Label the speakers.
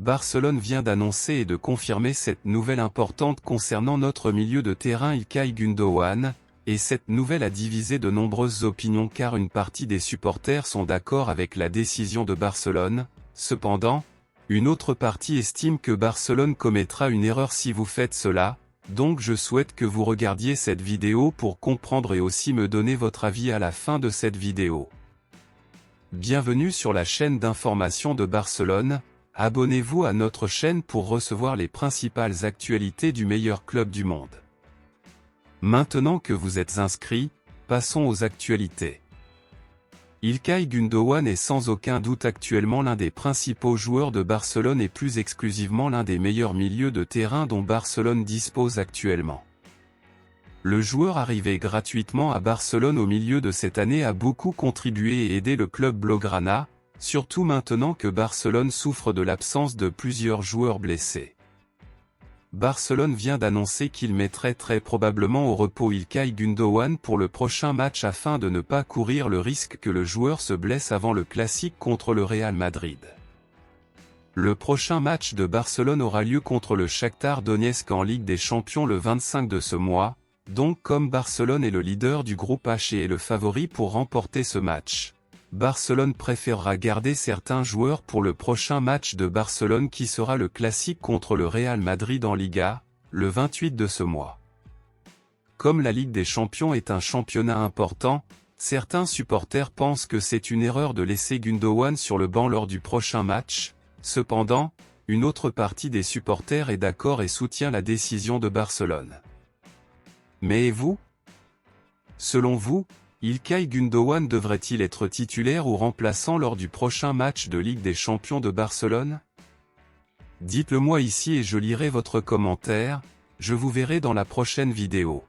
Speaker 1: Barcelone vient d'annoncer et de confirmer cette nouvelle importante concernant notre milieu de terrain İlkay Gündoğan, et cette nouvelle a divisé de nombreuses opinions car une partie des supporters sont d'accord avec la décision de Barcelone. Cependant, une autre partie estime que Barcelone commettra une erreur si vous faites cela, donc je souhaite que vous regardiez cette vidéo pour comprendre et aussi me donner votre avis à la fin de cette vidéo. Bienvenue sur la chaîne d'information de Barcelone, abonnez-vous à notre chaîne pour recevoir les principales actualités du meilleur club du monde. Maintenant que vous êtes inscrits, passons aux actualités. İlkay Gündoğan est sans aucun doute actuellement l'un des principaux joueurs de Barcelone et plus exclusivement l'un des meilleurs milieux de terrain dont Barcelone dispose actuellement. Le joueur arrivé gratuitement à Barcelone au milieu de cette année a beaucoup contribué et aidé le club blaugrana, surtout maintenant que Barcelone souffre de l'absence de plusieurs joueurs blessés. Barcelone vient d'annoncer qu'il mettrait très probablement au repos İlkay Gündoğan pour le prochain match afin de ne pas courir le risque que le joueur se blesse avant le classique contre le Real Madrid. Le prochain match de Barcelone aura lieu contre le Shakhtar Donetsk en Ligue des Champions le 25 de ce mois, donc comme Barcelone est le leader du groupe H et est le favori pour remporter ce match, Barcelone préférera garder certains joueurs pour le prochain match de Barcelone qui sera le classique contre le Real Madrid en Liga, le 28 de ce mois. Comme la Ligue des Champions est un championnat important, certains supporters pensent que c'est une erreur de laisser Gündoğan sur le banc lors du prochain match. Cependant, une autre partie des supporters est d'accord et soutient la décision de Barcelone. Mais et vous? Selon vous, İlkay Gündoğan devrait-il être titulaire ou remplaçant lors du prochain match de Ligue des Champions de Barcelone? Dites-le moi ici et je lirai votre commentaire, je vous verrai dans la prochaine vidéo.